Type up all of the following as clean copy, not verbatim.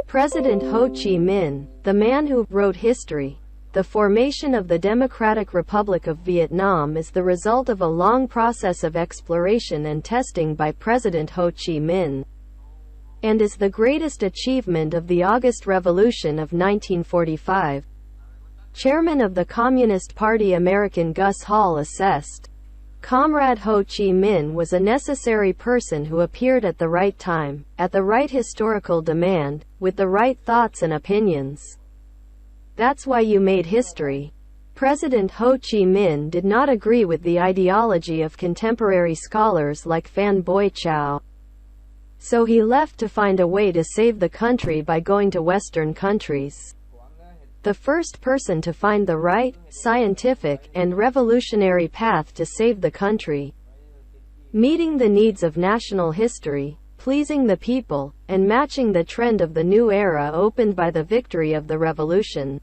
President Ho Chi Minh, the man who wrote history. The formation of the Democratic Republic of Vietnam is the result of a long process of exploration and testing by President Ho Chi Minh, and is the greatest achievement of the August Revolution of 1945. Chairman of the Communist Party American Gus Hall assessed, Comrade Ho Chi Minh was a necessary person who appeared at the right time, at the right historical demand, with the right thoughts and opinions. That's why you made history. President Ho Chi Minh did not agree with the ideology of contemporary scholars like Phan Boi Chau. So he left to find a way to save the country by going to Western countries. The first person to find the right, scientific, and revolutionary path to save the country. Meeting the needs of national history, pleasing the people, and matching the trend of the new era opened by the victory of the revolution.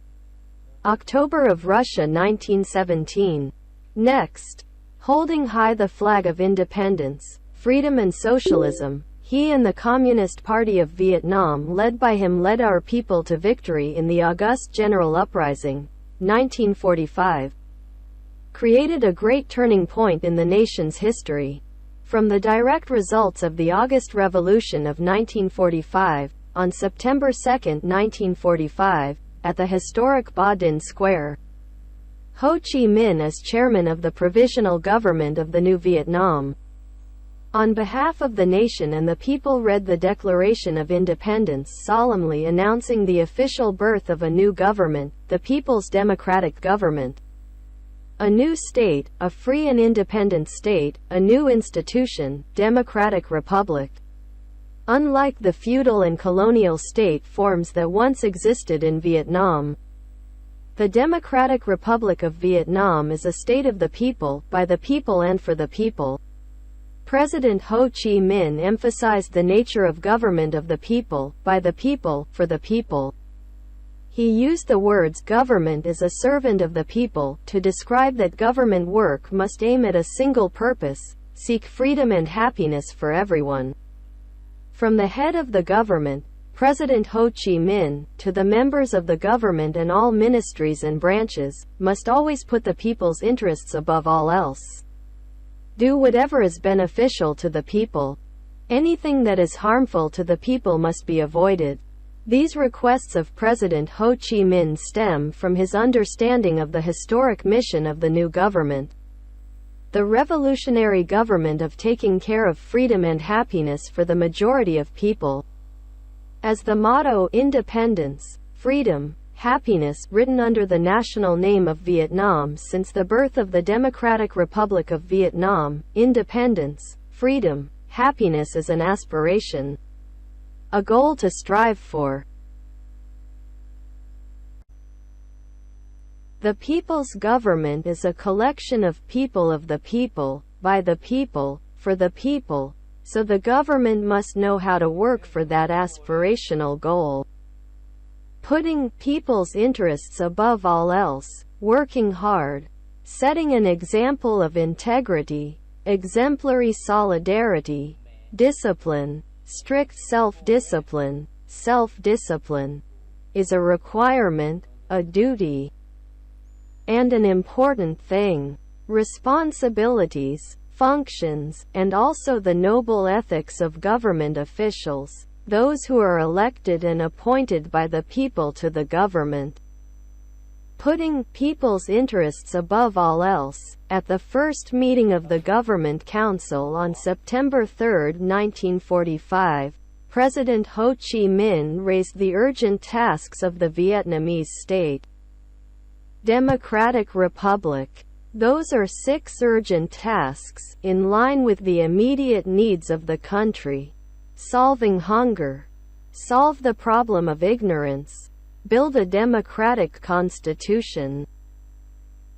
October of Russia 1917. Next. Holding high the flag of independence, freedom and socialism, he and the Communist Party of Vietnam led by him led our people to victory in the August General Uprising, 1945. Created a great turning point in the nation's history. From the direct results of the August Revolution of 1945, on September 2, 1945, at the historic Ba Dinh Square, Ho Chi Minh as chairman of the Provisional Government of the New Vietnam, on behalf of the nation and the people read the Declaration of Independence solemnly announcing the official birth of a new government, the People's Democratic Government. A new state, a free and independent state, a new institution, Democratic Republic. Unlike the feudal and colonial state forms that once existed in Vietnam, the Democratic Republic of Vietnam is a state of the people, by the people and for the people. President Ho Chi Minh emphasized the nature of government of the people, by the people, for the people. He used the words government is a servant of the people, to describe that government work must aim at a single purpose, seek freedom and happiness for everyone. From the head of the government, President Ho Chi Minh, to the members of the government and all ministries and branches, must always put the people's interests above all else. Do whatever is beneficial to the people. Anything that is harmful to the people must be avoided. These requests of President Ho Chi Minh stem from his understanding of the historic mission of the new government. The revolutionary government of taking care of freedom and happiness for the majority of people. As the motto, independence, freedom, happiness, written under the national name of Vietnam since the birth of the Democratic Republic of Vietnam, independence, freedom, happiness is an aspiration, a goal to strive for. The people's government is a collection of the people, by the people, for the people, so the government must know how to work for that aspirational goal. Putting people's interests above all else, working hard, setting an example of integrity, exemplary solidarity, discipline, strict self-discipline, is a requirement, a duty, and an important thing. Responsibilities, functions, and also the noble ethics of government officials, those who are elected and appointed by the people to the government. Putting people's interests above all else. At the first meeting of the Government Council on September 3, 1945, President Ho Chi Minh raised the urgent tasks of the Vietnamese state. Democratic Republic. Those are 6 urgent tasks, in line with the immediate needs of the country. Solving hunger. Solve the problem of ignorance. Build a democratic constitution.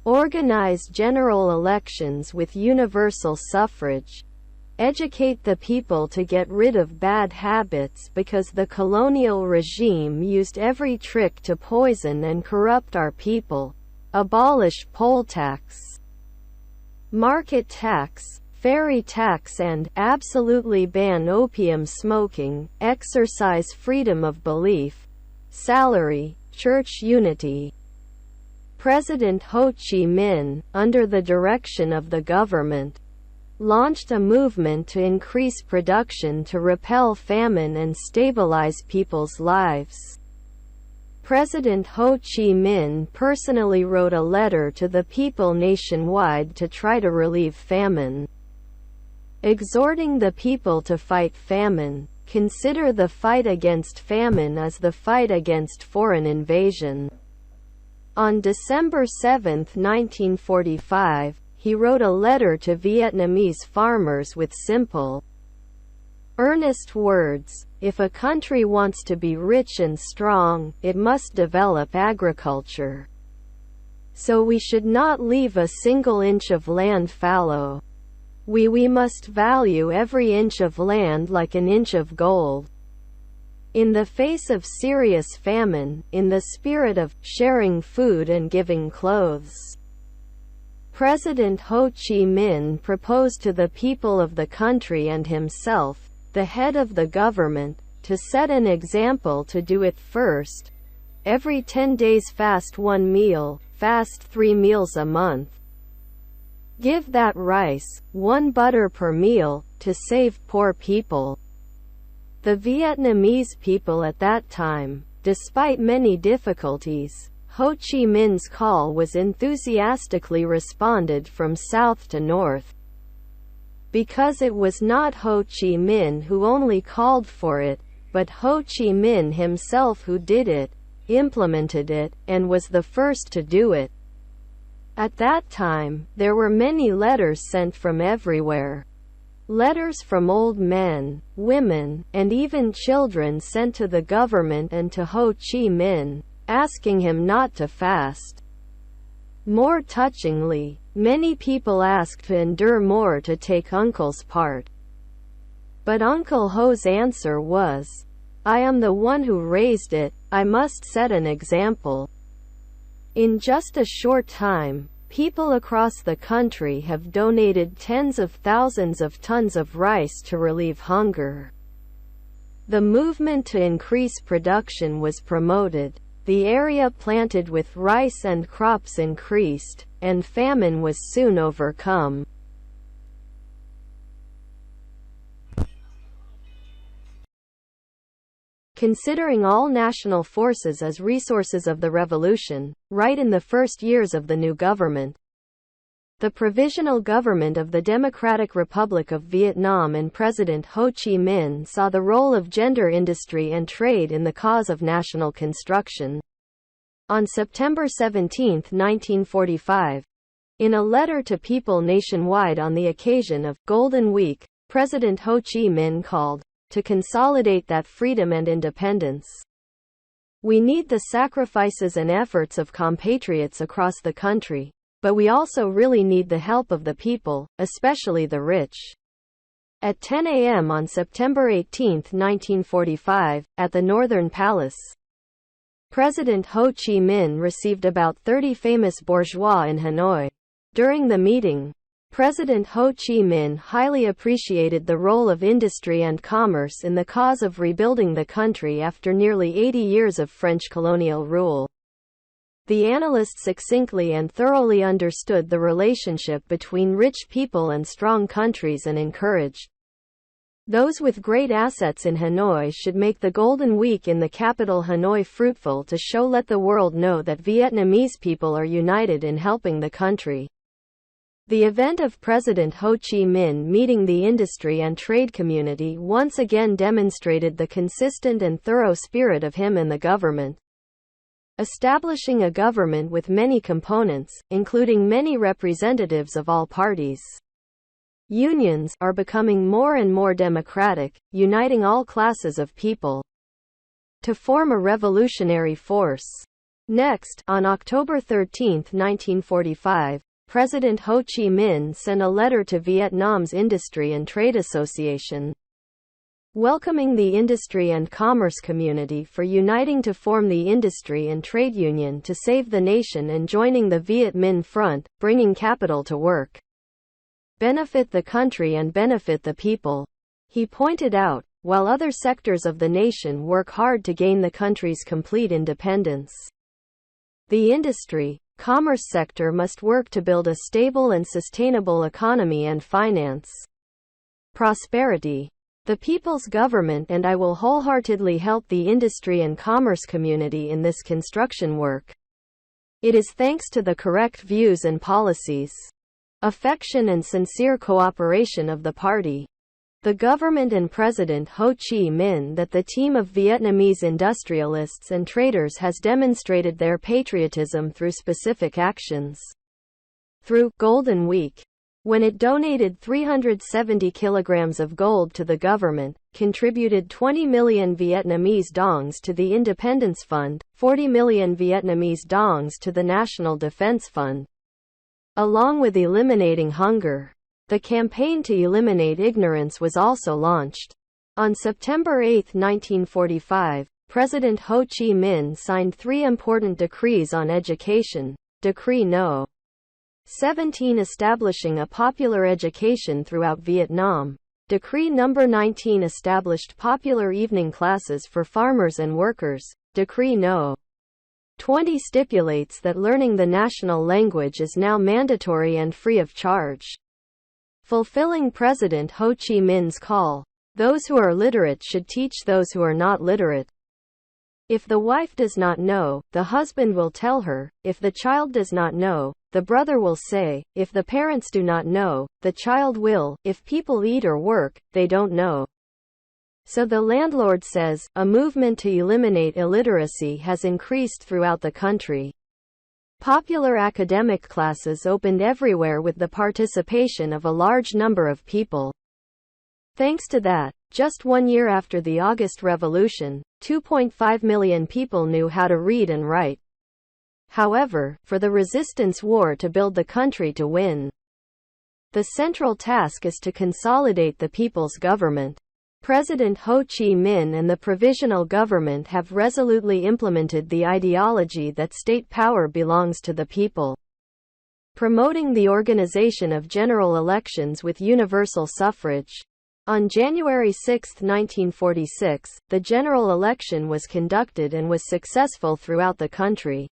Organize general elections with universal suffrage. Educate the people to get rid of bad habits because the colonial regime used every trick to poison and corrupt our people. Abolish poll tax. Market tax. ferry tax and absolutely ban opium smoking, exercise freedom of belief, salary, church unity. President Ho Chi Minh, under the direction of the government, launched a movement to increase production to repel famine and stabilize people's lives. President Ho Chi Minh personally wrote a letter to the people nationwide to try to relieve famine, exhorting the people to fight famine. Consider the fight against famine as the fight against foreign invasion. On December 7, 1945, he wrote a letter to Vietnamese farmers with simple, earnest words: if a country wants to be rich and strong, it must develop agriculture. So we should not leave a single inch of land fallow. We must value every inch of land like an inch of gold. In the face of serious famine, in the spirit of sharing food and giving clothes, President Ho Chi Minh proposed to the people of the country and himself, the head of the government, to set an example to do it first. Every 10 days fast 1 meal, fast 3 meals a month. Give that rice, 1 butter per meal, to save poor people. The Vietnamese people at that time, despite many difficulties, Ho Chi Minh's call was enthusiastically responded from south to north. Because it was not Ho Chi Minh who only called for it, but Ho Chi Minh himself who did it, implemented it, and was the first to do it. At that time, there were many letters sent from everywhere. Letters from old men, women, and even children sent to the government and to Ho Chi Minh, asking him not to fast. More touchingly, many people asked to endure more to take Uncle's part. But Uncle Ho's answer was, "I am the one who raised it, I must set an example." In just a short time, people across the country have donated tens of thousands of tons of rice to relieve hunger. The movement to increase production was promoted, the area planted with rice and crops increased, and famine was soon overcome. Considering all national forces as resources of the revolution, right in the first years of the new government, the Provisional Government of the Democratic Republic of Vietnam and President Ho Chi Minh saw the role of gender industry and trade in the cause of national construction. On September 17, 1945, in a letter to people nationwide on the occasion of Golden Week, President Ho Chi Minh called to consolidate that freedom and independence. We need the sacrifices and efforts of compatriots across the country, but we also really need the help of the people, especially the rich. At 10 a.m. on September 18, 1945, at the Northern Palace, President Ho Chi Minh received about 30 famous bourgeois in Hanoi. During the meeting, President Ho Chi Minh highly appreciated the role of industry and commerce in the cause of rebuilding the country after nearly 80 years of French colonial rule. The analyst succinctly and thoroughly understood the relationship between rich people and strong countries and encouraged those with great assets in Hanoi should make the Golden Week in the capital Hanoi fruitful to let the world know that Vietnamese people are united in helping the country. The event of President Ho Chi Minh meeting the industry and trade community once again demonstrated the consistent and thorough spirit of him and the government. Establishing a government with many components, including many representatives of all parties. Unions are becoming more and more democratic, uniting all classes of people to form a revolutionary force. Next, on October 13, 1945, President Ho Chi Minh sent a letter to Vietnam's Industry and Trade Association, welcoming the industry and commerce community for uniting to form the Industry and Trade Union to save the nation and joining the Viet Minh Front, bringing capital to work. benefit the country and benefit the people. He pointed out, while other sectors of the nation work hard to gain the country's complete independence, the industry, commerce sector must work to build a stable and sustainable economy and finance prosperity. The people's government and I will wholeheartedly help the industry and commerce community in this construction work. It is thanks to the correct views and policies, affection and sincere cooperation of the party, the government and President Ho Chi Minh that the team of Vietnamese industrialists and traders has demonstrated their patriotism through specific actions. Through Golden Week, when it donated 370 kilograms of gold to the government, contributed 20 million Vietnamese dongs to the Independence Fund, 40 million Vietnamese dongs to the National Defense Fund. Along with eliminating hunger, the campaign to eliminate ignorance was also launched. On September 8, 1945, President Ho Chi Minh signed 3 important decrees on education. Decree No. 17 establishing a popular education throughout Vietnam. Decree No. 19 established popular evening classes for farmers and workers. Decree No. 20 stipulates that learning the national language is now mandatory and free of charge. Fulfilling President Ho Chi Minh's call, those who are literate should teach those who are not literate. If the wife does not know, the husband will tell her. If the child does not know, the brother will say. If the parents do not know, the child will. If people eat or work, they don't know. So the landlord says, a movement to eliminate illiteracy has increased throughout the country. Popular academic classes opened everywhere with the participation of a large number of people. Thanks to that, just 1 year after the August Revolution, 2.5 million people knew how to read and write. However, for the resistance war to build the country to win, the central task is to consolidate the people's government. President Ho Chi Minh and the provisional government have resolutely implemented the ideology that state power belongs to the people, promoting the organization of general elections with universal suffrage. On January 6, 1946, the general election was conducted and was successful throughout the country.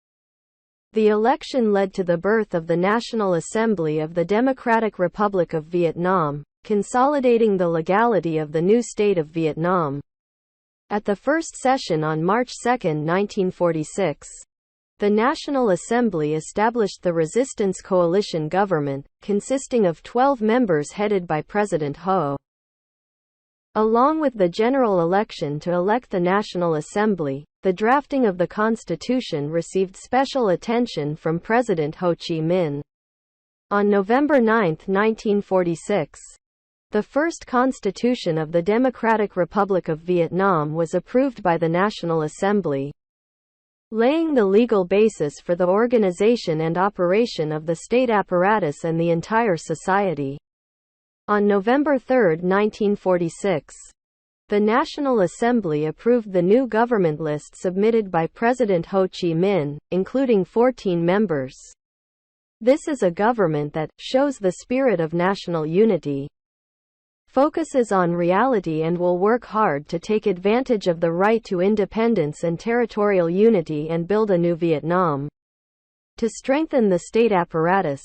The election led to the birth of the National Assembly of the Democratic Republic of Vietnam, consolidating the legality of the new state of Vietnam. At the first session on March 2, 1946, the National Assembly established the Resistance Coalition government, consisting of 12 members headed by President Ho. Along with the general election to elect the National Assembly, the drafting of the Constitution received special attention from President Ho Chi Minh. On November 9, 1946, the first Constitution of the Democratic Republic of Vietnam was approved by the National Assembly, laying the legal basis for the organization and operation of the state apparatus and the entire society. On November 3, 1946, the National Assembly approved the new government list submitted by President Ho Chi Minh, including 14 members. This is a government that shows the spirit of national unity, focuses on reality and will work hard to take advantage of the right to independence and territorial unity and build a new Vietnam. To strengthen the state apparatus,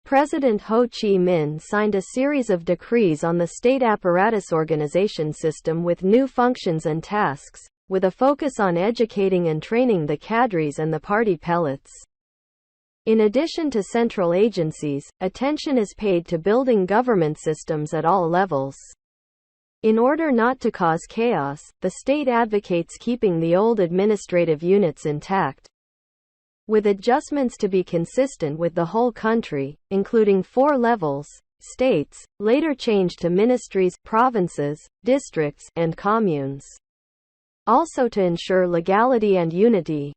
President Ho Chi Minh signed a series of decrees on the state apparatus organization system with new functions and tasks, with a focus on educating and training the cadres and the party pellets. In addition to central agencies, attention is paid to building government systems at all levels. In order not to cause chaos, the state advocates keeping the old administrative units intact, with adjustments to be consistent with the whole country, including 4 levels, states, later changed to ministries, provinces, districts, and communes. Also to ensure legality and unity,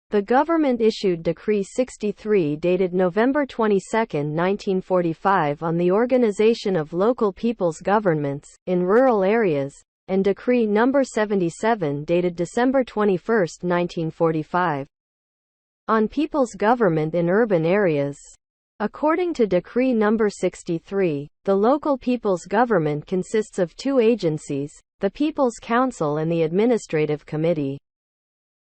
the government issued Decree 63 dated November 22, 1945 on the organization of local people's governments, in rural areas, and Decree No. 77 dated December 21, 1945. On people's government in urban areas. According to Decree Number 63, the local people's government consists of two agencies, the People's Council and the Administrative Committee.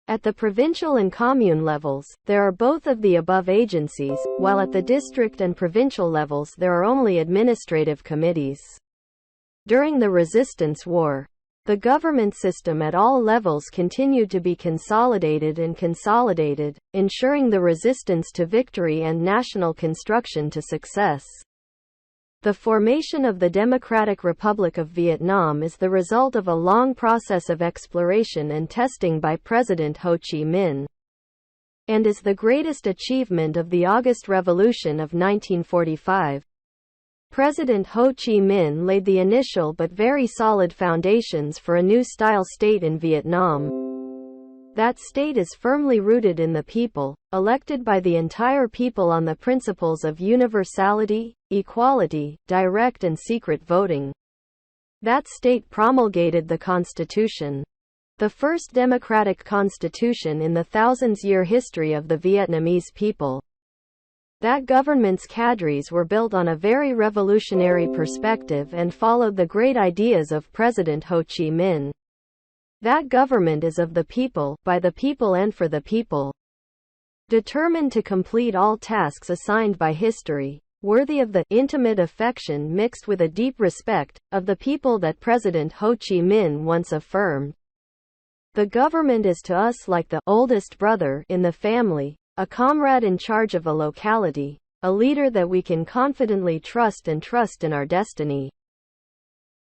At the provincial and commune levels, there are both of the above agencies, while at the district and provincial levels there are only administrative committees. During the Resistance War, the government system at all levels continued to be consolidated, ensuring the resistance to victory and national construction to success. The formation of the Democratic Republic of Vietnam is the result of a long process of exploration and testing by President Ho Chi Minh, and is the greatest achievement of the August Revolution of 1945. President Ho Chi Minh laid the initial but very solid foundations for a new style state in Vietnam. That state is firmly rooted in the people, elected by the entire people on the principles of universality, equality, direct and secret voting. That state promulgated the Constitution, the first democratic constitution in the thousands-year history of the Vietnamese people. That government's cadres were built on a very revolutionary perspective and followed the great ideas of President Ho Chi Minh. That government is of the people, by the people and for the people. Determined to complete all tasks assigned by history, worthy of the intimate affection mixed with a deep respect of the people that President Ho Chi Minh once affirmed. The government is to us like the oldest brother in the family, a comrade in charge of a locality, a leader that we can confidently trust and trust in our destiny.